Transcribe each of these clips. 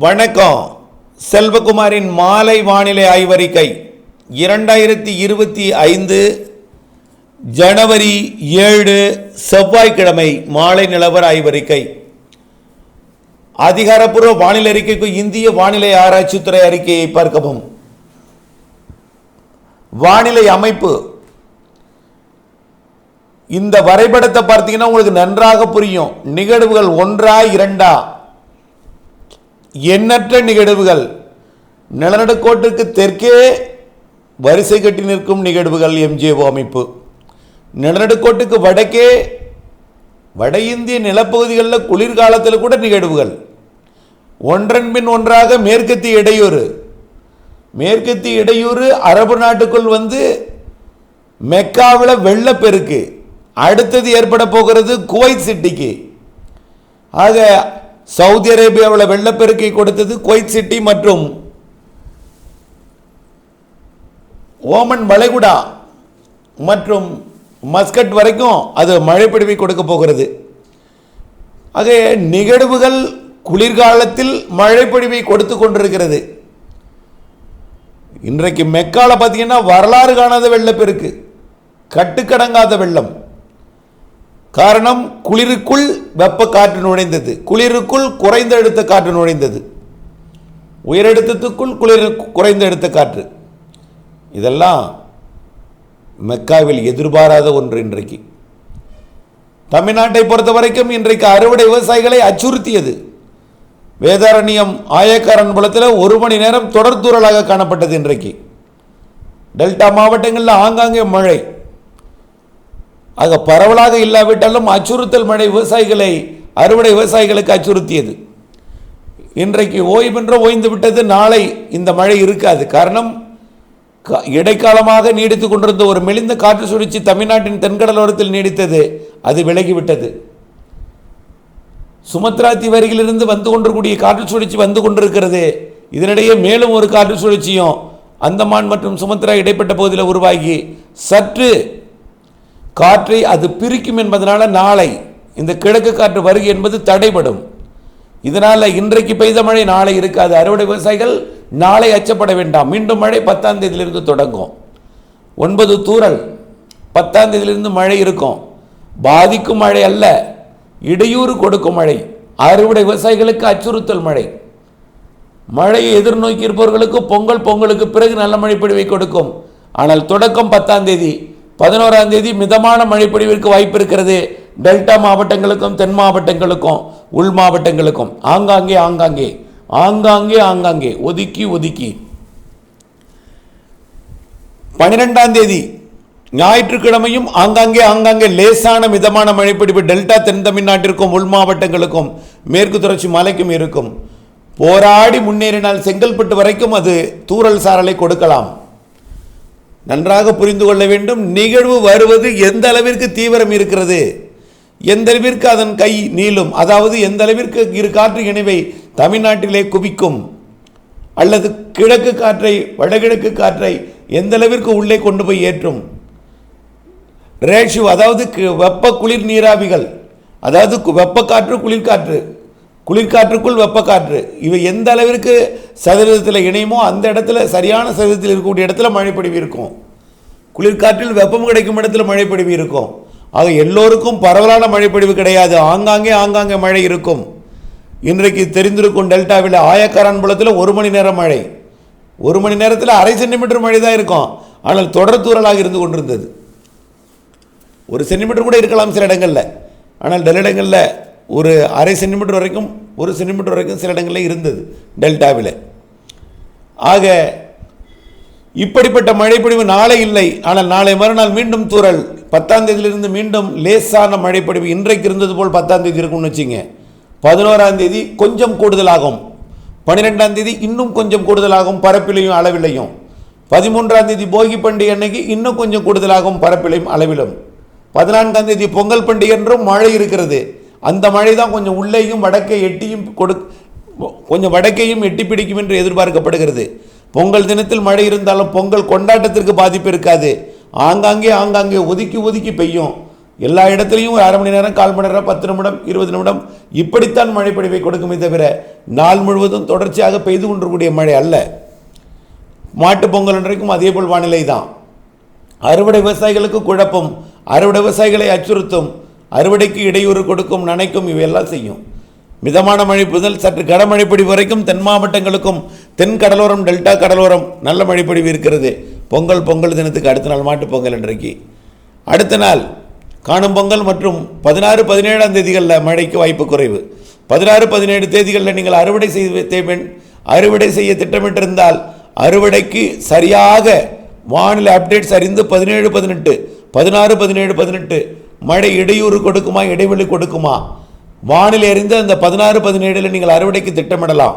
வணக்கம். செல்வகுமாரின் மாலை வானிலை ஆய்வறிக்கை 2025 ஜனவரி 7 செவ்வாய்க்கிழமை மாலை நிலவர ஆய்வறிக்கை. அதிகாரப்பூர்வ வானிலை அறிக்கைக்கு இந்திய வானிலை ஆராய்ச்சித்துறை அறிக்கையை பார்க்கவும். வானிலை அமைப்பு இந்த வரைபடத்தை பார்த்தீங்கன்னா உங்களுக்கு நன்றாக புரியும். நிகழ்வுகள் ஒன்றா இரண்டா, எண்ணற்ற நிகழ்வுகள். நிலநடுக்கோட்டுக்கு தெற்கே வரிசை கட்டி நிற்கும் நிகழ்வுகள் எம்ஜிஓ அமைப்பு. நிலநடுக்கோட்டுக்கு வடக்கே வட இந்திய நிலப்பகுதிகளில் குளிர்காலத்தில் கூட நிகழ்வுகள். ஒன்றன் பின் ஒன்றாக மேற்கத்திய இடையூறு அரபு நாட்டுக்குள் வந்து மெக்காவில் வெள்ளப்பெருக்கு. அடுத்தது ஏற்பட போகிறது குவைத் சிட்டிக்கு. ஆக சவுதி அரேபியாவில் வெள்ளப்பெருக்கை கொடுத்தது குவைத் சிட்டி மற்றும் ஓமன் வளைகுடா மற்றும் மஸ்கட் வரைக்கும் அது மழைப்பொழிவை கொடுக்க போகிறது. ஆக நிகழ்வுகள் குளிர்காலத்தில் மழைப்பொழிவை கொடுத்து கொண்டிருக்கிறது. இன்றைக்கு மெக்கால பார்த்தீங்கன்னா வரலாறு காணாத வெள்ளப்பெருக்கு, கட்டுக்கடங்காத வெள்ளம். காரணம், குளிருக்குள் வெப்ப காற்று நுழைந்தது, குளிருக்குள் குறைந்த அழுத்த காற்று நுழைந்தது, உயரழுத்தத்துக்குள் குறைந்த அழுத்த காற்று. இதெல்லாம் மெக்காவில் எதிர்பாராத ஒன்று. இன்றைக்கு தமிழ்நாட்டை பொறுத்த வரைக்கும் இன்றைக்கு அறுவடை விவசாயிகளை அச்சுறுத்தியது. வேதாரண்யம் ஆயக்காரன் புலத்தில் 1 மணி நேரம் தொடர் தூறலாக காணப்பட்டது. இன்றைக்கு டெல்டா மாவட்டங்களில் ஆங்காங்கே மழை. ஆக பரவலாக இல்லாவிட்டாலும் அச்சுறுத்தல் மழை விவசாயிகளை, அறுவடை விவசாயிகளுக்கு அச்சுறுத்தியது. இன்றைக்கு ஓய்ந்து விட்டது. நாளை இந்த மழை இருக்காது. காரணம், இடைக்காலமாக நீடித்து கொண்டிருந்த ஒரு மெலிந்த காற்று சுழற்சி தமிழ்நாட்டின் தென்கடலோரத்தில் நீடித்தது, அது விலகிவிட்டது. சுமத்ரா தீவரிலிருந்து வந்து கொண்டிருக்கூடிய காற்று சுழற்சி வந்து கொண்டிருக்கிறது. இதனிடையே மேலும் ஒரு காற்று சுழற்சியும் அந்தமான் மற்றும் சுமத்ரா இடைப்பட்ட பகுதியில் உருவாகி சற்று காற்றை அது பிரிக்கும் என்பதனால நாளை இந்த கிழக்கு காற்று வருகை என்பது தடைபடும். இதனால் இன்றைக்கு பெய்த மழை நாளை இருக்காது. அறுவடை விவசாயிகள் நாளை அச்சப்பட வேண்டாம். மீண்டும் மழை 10ஆம் தேதியிலிருந்து தொடங்கும். 9 தூறல் 10ஆம் தேதியிலிருந்து மழை இருக்கும். பாதிக்கும் மழை அல்ல, இடையூறு கொடுக்கும் மழை. அறுவடை விவசாயிகளுக்கு அச்சுறுத்தல் மழை. மழையை எதிர்நோக்கி இருப்பவர்களுக்கு பொங்கலுக்கு பிறகு நல்ல மழை பொழிவை கொடுக்கும். ஆனால் தொடக்கம் 10ஆம் தேதி, 11ஆம் தேதி மிதமான மழை பொழிவிற்கு வாய்ப்பு இருக்கிறது. டெல்டா மாவட்டங்களுக்கும் தென் மாவட்டங்களுக்கும் உள் மாவட்டங்களுக்கும் ஆங்காங்கே ஒதுக்கி 12ஆம் தேதி ஞாயிற்றுக்கிழமையும் ஆங்காங்கே லேசான மிதமான மழைப்பொழிவு டெல்டா தென் தமிழ்நாட்டிற்கும் உள் மாவட்டங்களுக்கும் மேற்கு தொடர்ச்சி மலைக்கும் இருக்கும். போராடி முன்னேறினால் செங்கல்பட்டு வரைக்கும் அது தூறல் சாரலை கொடுக்கலாம். நன்றாக புரிந்து கொள்ள வேண்டும். நிகழ்வு வருவது எந்த அளவிற்கு தீவிரம் இருக்கிறது, எந்த அளவிற்கு அதன் கை நீளும், அதாவது எந்த அளவிற்கு இரு காற்று இணைவை தமிழ்நாட்டிலே குவிக்கும், அல்லது கிழக்கு காற்றை வடகிழக்கு காற்றை எந்த அளவிற்கு உள்ளே கொண்டு போய் ஏற்றும் ரேஷியோ, அதாவது வெப்ப குளிர் நீராவிகள், அதாவது வெப்ப காற்று குளிர்காற்றுக்குள் வெப்பக்காற்று, இவை எந்த அளவிற்கு சதவீதத்தில் இணையுமோ அந்த இடத்துல சரியான சதவீதத்தில் இருக்கக்கூடிய இடத்துல மழைப்பொழிவு இருக்கும். குளிர்காற்றில் வெப்பம் கிடைக்கும் இடத்துல மழைப்பொழிவு இருக்கும். ஆக எல்லோருக்கும் பரவலான மழைப்பொழிவு கிடையாது. ஆங்காங்கே மழை இருக்கும். இன்றைக்கு தெரிந்திருக்கும் டெல்டாவில் ஆயக்காரன் புலத்தில் 1 மணி நேரம் மழை. 1 மணி நேரத்தில் 1/2 சென்டிமீட்டர் மழை தான் இருக்கும். ஆனால் தொடர் தூறலாக இருந்து கொண்டிருந்தது. 1 சென்டிமீட்டர் கூட இருக்கலாம் சில இடங்களில். ஆனால் சில இடங்களில் 1/2 சென்டிமீட்டர் வரைக்கும் 1 சென்டிமீட்டர் வரைக்கும் சில இடங்களில் இருந்தது டெல்டாவில். ஆக இப்படிப்பட்ட மழைப்பொழிவு நாளை இல்லை. ஆனால் நாளை மறுநாள் மீண்டும் தூறல். 10ஆம் தேதியிலிருந்து மீண்டும் லேசான மழைப்பொழிவு இன்றைக்கு இருந்தது போல் 10ஆம் தேதி இருக்கும்னு வச்சுங்க. 11ஆம் தேதி கொஞ்சம் கூடுதலாகும். 12ஆம் தேதி இன்னும் கொஞ்சம் கூடுதலாகும் பரப்பிலையும் அளவிலையும். 13ஆம் தேதி போகி பண்டிகை அன்னைக்கு இன்னும் கொஞ்சம் கூடுதலாகும் பரப்பிலையும் அளவிலும். 14ஆம் தேதி பொங்கல் பண்டிகை என்றும் மழை இருக்கிறது. அந்த மழை தான் கொஞ்சம் உள்ளேயும் கொஞ்சம் வடக்கையும் எட்டி பிடிக்கும் என்று எதிர்பார்க்கப்படுகிறது. பொங்கல் தினத்தில் மழை இருந்தாலும் பொங்கல் கொண்டாட்டத்திற்கு பாதிப்பு இருக்காது. ஆங்காங்கே ஒதுக்கி பெய்யும். எல்லா இடத்துலையும் ஒரு அரை மணி நேரம், கால் மணி நேரம், 10 நிமிடம், 20 நிமிடம் இப்படித்தான் மழை பொழிவை கொடுக்குமே தவிர நாள் முழுவதும் தொடர்ச்சியாக பெய்து கொண்டிருக்கக்கூடிய மழை அல்ல. மாட்டு பொங்கல் அன்றைக்கும் அதே போல் வானிலை தான். அறுவடை விவசாயிகளுக்கு குழப்பம், அறுவடை விவசாயிகளை அச்சுறுத்தும், அறுவடைக்கு இடையூறு கொடுக்கும், நனைக்கும், இவையெல்லாம் செய்யும். மிதமான மழை முதல் சற்று கனமழைப்பொழிவு வரைக்கும் தென் மாவட்டங்களுக்கும் தென் கடலோரம், டெல்டா கடலோரம் நல்ல மழைப்பொழிவு இருக்கிறது. பொங்கல் தினத்துக்கு அடுத்த நாள் மாட்டு பொங்கல் அன்றைக்கு. அடுத்த நாள் காணும் பொங்கல் மற்றும் 16, 17ஆம் தேதிகளில் மழைக்கு வாய்ப்பு குறைவு. 16, 17 தேதிகளில் நீங்கள் அறுவடை செய்ய திட்டமிட்டிருந்தால் அறுவடைக்கு சரியாக வானிலை அப்டேட்ஸ் அறிந்து 17, 18, 16, 17, 18 மழை இடையூறு கொடுக்குமா, இடைவெளி கொடுக்குமா, வானிலை அறிந்து அந்த 16, 17 நீங்கள் அறுவடைக்கு திட்டமிடலாம்.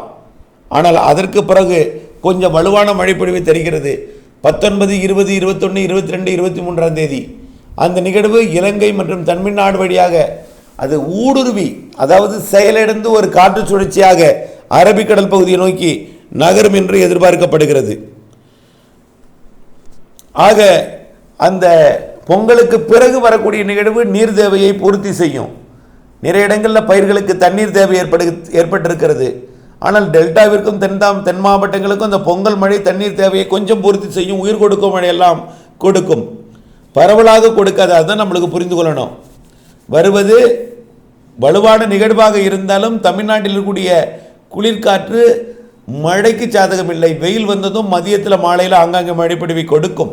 ஆனால் அதற்கு பிறகு கொஞ்சம் வலுவான மழைப்பொழிவு தெரிகிறது. 19, 20, 21, 22, 23ஆம் தேதி அந்த நிகழ்வு இலங்கை மற்றும் தமிழ்நாடு வழியாக அது ஊடுருவி, அதாவது செயலிழந்து ஒரு காற்று சுழற்சியாக அரபிக்கடல் பகுதியை நோக்கி நகரும் என்று எதிர்பார்க்கப்படுகிறது. ஆக அந்த பொங்கலுக்கு பிறகு வரக்கூடிய நிகழ்வு நீர் தேவையை பூர்த்தி செய்யும். நிறைய இடங்களில் பயிர்களுக்கு தண்ணீர் தேவை ஏற்பட்டிருக்கிறது. ஆனால் டெல்டாவிற்கும் தென் மாவட்டங்களுக்கும் அந்த பொங்கல் மழை தண்ணீர் தேவையை கொஞ்சம் பூர்த்தி செய்யும். உயிர் கொடுக்கும் மழையெல்லாம் கொடுக்கும், பரவலாக கொடுக்காது. அதுதான் நம்மளுக்கு புரிந்து கொள்ளணும். வருவது வலுவான நிகழ்வாக இருந்தாலும் தமிழ்நாட்டில் இருக்கக்கூடிய குளிர்காற்று மழைக்கு சாதகம் இல்லை. வெயில் வந்ததும் மதியத்தில் மாலையில் ஆங்காங்கே மழைப்பொழிவை கொடுக்கும்.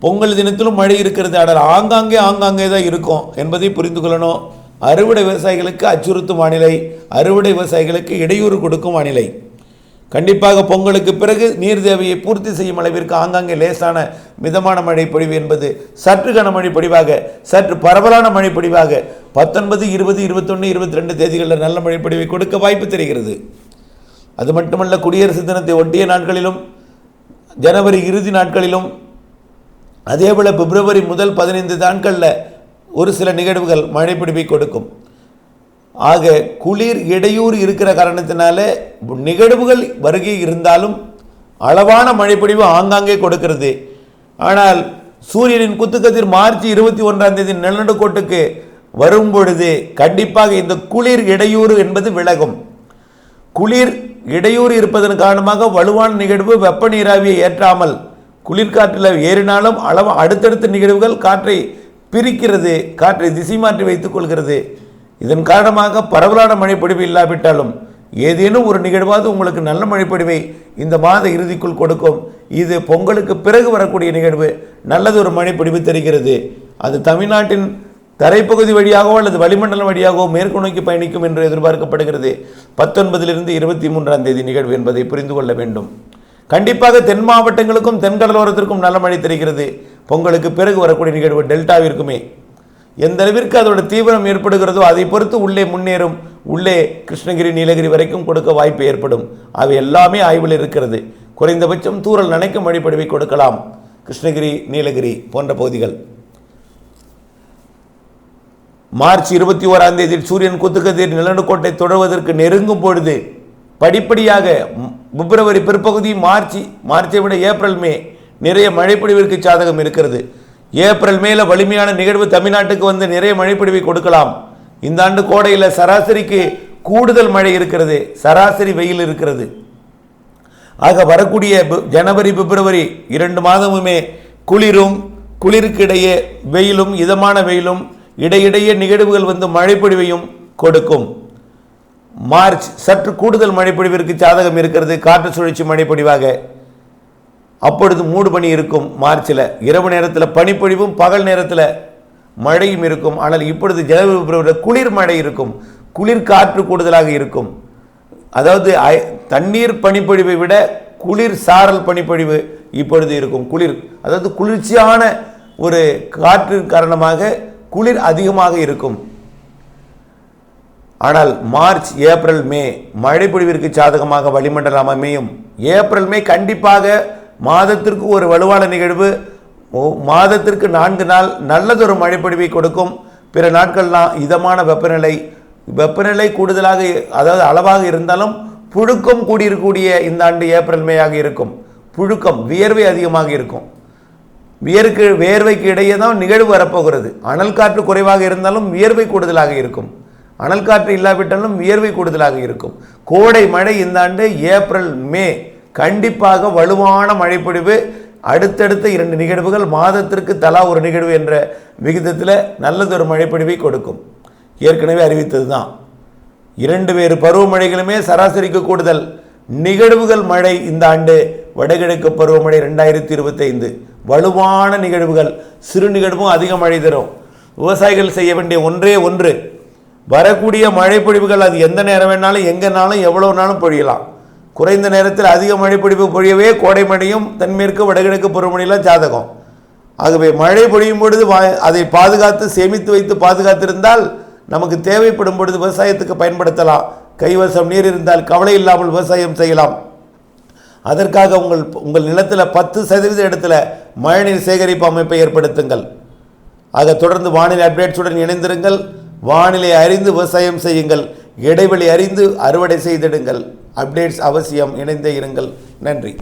பொங்கல் தினத்திலும் மழை இருக்கிறது, ஆனால் ஆங்காங்கே தான் இருக்கும் என்பதை புரிந்து கொள்ளணும். அறுவடை விவசாயிகளுக்கு அச்சுறுத்தும் வானிலை, அறுவடை விவசாயிகளுக்கு இடையூறு கொடுக்கும் வானிலை. கண்டிப்பாக பொங்கலுக்கு பிறகு நீர் தேவையை பூர்த்தி செய்யும் அளவிற்கு ஆங்காங்கே லேசான மிதமான மழை பொழிவு என்பது சற்று கனமழை பொழிவாக, சற்று பரவலான மழை பொழிவாக 19, 20, 21, 22 தேதிகளில் நல்ல மழை பொழிவை கொடுக்க வாய்ப்பு தெரிகிறது. அது மட்டுமல்ல, குடியரசு தினத்தை ஒட்டிய நாட்களிலும், ஜனவரி இறுதி நாட்களிலும், அதேபோல் பிப்ரவரி முதல் 15 நாட்களில் ஒரு சில நிகழ்வுகள் மழை பொழிவை கொடுக்கும். ஆக குளிர் இடையூறு இருக்கிற காரணத்தினால நிகழ்வுகள் வருகை இருந்தாலும் அளவான மழைப்பொழிவு ஆங்காங்கே கொடுக்கிறது. ஆனால் சூரியனின் குத்துக்கதிர் மார்ச் 21ஆம் தேதி நிலநடுக்கோட்டுக்கு வரும்பொழுது கண்டிப்பாக இந்த குளிர் இடையூறு என்பது விலகும். குளிர் இடையூறு இருப்பதன் காரணமாக வலுவான நிகழ்வு வெப்ப நீராவியை ஏற்றாமல் குளிர்காற்றில் ஏறினாலும் அடுத்தடுத்த நிகழ்வுகள் காற்றை பிரிக்கிறது, காற்றை திசை மாற்றி வைத்துக் கொள்கிறது. இதன் காரணமாக பரவலான மழைப்பொழிவு இல்லாவிட்டாலும் ஏதேனும் ஒரு நிகழ்வாவது உங்களுக்கு நல்ல மழைப்பொழிவை இந்த மாத இறுதிக்குள் கொடுக்கும். இது பொங்கலுக்கு பிறகு வரக்கூடிய நிகழ்வு நல்லதொரு மழைப்பொழிவு தெரிகிறது. அது தமிழ்நாட்டின் தரைப்பகுதி வழியாகவோ அல்லது வளிமண்டலம் வழியாகவோ மேற்கு நோக்கி பயணிக்கும் என்று எதிர்பார்க்கப்படுகிறது. 19 to 23ஆம் தேதி நிகழ்வு என்பதை புரிந்து கொள்ள வேண்டும். கண்டிப்பாக தென் மாவட்டங்களுக்கும் தென் கடலோரத்திற்கும் நல்ல மழை தெரிகிறது. பொங்கலுக்கு பிறகு வரக்கூடிய நிகழ்வு டெல்டாவிற்குமே எந்த அளவிற்கு அதோட தீவிரம் ஏற்படுகிறதோ அதை பொறுத்து உள்ளே முன்னேறும். உள்ளே கிருஷ்ணகிரி, நீலகிரி வரைக்கும் கொடுக்க வாய்ப்பு ஏற்படும். அவை எல்லாமே ஆய்வில் இருக்கிறது. குறைந்தபட்சம் தூறல் நனைக்கும் மழைப்பொழிவை கொடுக்கலாம் கிருஷ்ணகிரி, நீலகிரி போன்ற பகுதிகள். மார்ச் 21ஆம் தேதி சூரியன் குத்துக்கதிர் நிலநடுக்கோட்டை தொடர்வதற்கு நெருங்கும் பொழுது படிப்படியாக பிப்ரவரி பிற்பகுதி, மார்ச்சை விட ஏப்ரல், மே நிறைய மழைப்பொழிவிற்கு சாதகம் இருக்கிறது. ஏப்ரல், மேல வலிமையான நிகழ்வு தமிழ்நாட்டுக்கு வந்து நிறைய மழைப்பொழிவை கொடுக்கலாம். இந்த ஆண்டு கோடையில் சராசரிக்கு கூடுதல் மழை இருக்கிறது, சராசரி வெயில் இருக்கிறது. ஆக வரக்கூடிய ஜனவரி, பிப்ரவரி 2 மாதமுமே குளிருக்கு இடையே வெயிலும், இதமான வெயிலும், இடையிடையே நிகழ்வுகள் வந்து மழைப்பொழிவையும் கொடுக்கும். மார்ச் சற்று கூடுதல் மழைப்பொழிவிற்கு சாதகம் இருக்கிறது, காற்று சுழற்சி மழைப்பொழிவாக. அப்பொழுது மூடு பனி இருக்கும். மார்ச்சில் இரவு நேரத்தில் பனிப்பொழிவும் பகல் நேரத்தில் மழையும் இருக்கும். ஆனால் இப்பொழுது ஜனவரி, பிப்ரவரியில் குளிர் மழை இருக்கும், குளிர் காற்று கூடுதலாக இருக்கும். அதாவது தண்ணீர் பனிப்பொழிவை விட குளிர் சாரல் பனிப்பொழிவு இப்பொழுது இருக்கும். குளிர், அதாவது குளிர்ச்சியான ஒரு காற்றின் காரணமாக குளிர் அதிகமாக இருக்கும். ஆனால் மார்ச், ஏப்ரல், மே மழைப்பொழிவிற்கு சாதகமாக வளிமண்டலம் அமையும். ஏப்ரல், மே கண்டிப்பாக மாதத்திற்கு ஒரு வலுவான நிகழ்வு, மாதத்திற்கு 4 நாள் நல்லதொரு மழைப்பொழிவை கொடுக்கும். பிற நாட்கள்லாம் இதமான வெப்பநிலை கூடுதலாக, அதாவது அளவாக இருந்தாலும் புழுக்கம் கூடியிருக்கக்கூடிய இந்த ஆண்டு ஏப்ரல், மேயாக இருக்கும். புழுக்கம், வியர்வை அதிகமாக இருக்கும். வேர்வைக்கு இடையே தான் நிகழ்வு வரப்போகிறது. அனல் காற்று குறைவாக இருந்தாலும் வியர்வை கூடுதலாக இருக்கும், அனல் காற்று இல்லாவிட்டாலும் வியர்வை கூடுதலாக இருக்கும். கோடை மழை இந்த ஆண்டு ஏப்ரல் மே கண்டிப்பாக வலுவான மழைப்பொழிவு, அடுத்தடுத்த 2 நிகழ்வுகள், மாதத்திற்கு தலா ஒரு நிகழ்வு என்ற விகிதத்தில் நல்லதொரு மழைப்பொழிவை கொடுக்கும். ஏற்கனவே அறிவித்தது தான். 2 வேறு பருவமழைகளுமே சராசரிக்கு கூடுதல். நிகழ்வுகள் மழை இந்த ஆண்டு வடகிழக்கு பருவமழை 2025 வலுவான நிகழ்வுகள், சிறு நிகழ்வும் அதிக மழை தரும். விவசாயிகள் செய்ய வேண்டிய ஒன்றே ஒன்று, வரக்கூடிய மழை பொழிவுகள் அது எந்த நேரம் வேணாலும் எங்கேனாலும் எவ்வளோ நாளும் பொழியலாம். குறைந்த நேரத்தில் அதிக மழை பொழிவு பொழியவே கோடை மழையும் தென்மேற்கு வடகிழக்கு பருவமழையெல்லாம் ஜாதகம். ஆகவே மழை பொழியும் பொழுது அதை பாதுகாத்து சேமித்து வைத்து பாதுகாத்திருந்தால் நமக்கு தேவைப்படும் பொழுது விவசாயத்துக்கு பயன்படுத்தலாம். கைவசம் நீர் இருந்தால் கவலை இல்லாமல் விவசாயம் செய்யலாம். அதற்காக உங்கள் நிலத்தில் 10% இடத்துல மழைநீர் சேகரிப்பு அமைப்பை ஏற்படுத்துங்கள். ஆக தொடர்ந்து வானிலை அப்டேட்ஸுடன் இணைந்திருங்கள். வானிலை அறிந்து விவசாயம் செய்யுங்கள், இடைவெளி அறிந்து அறுவடை செய்திடுங்கள். அப்டேட்ஸ் அவசியம், இணைந்தே இருங்கள். நன்றி.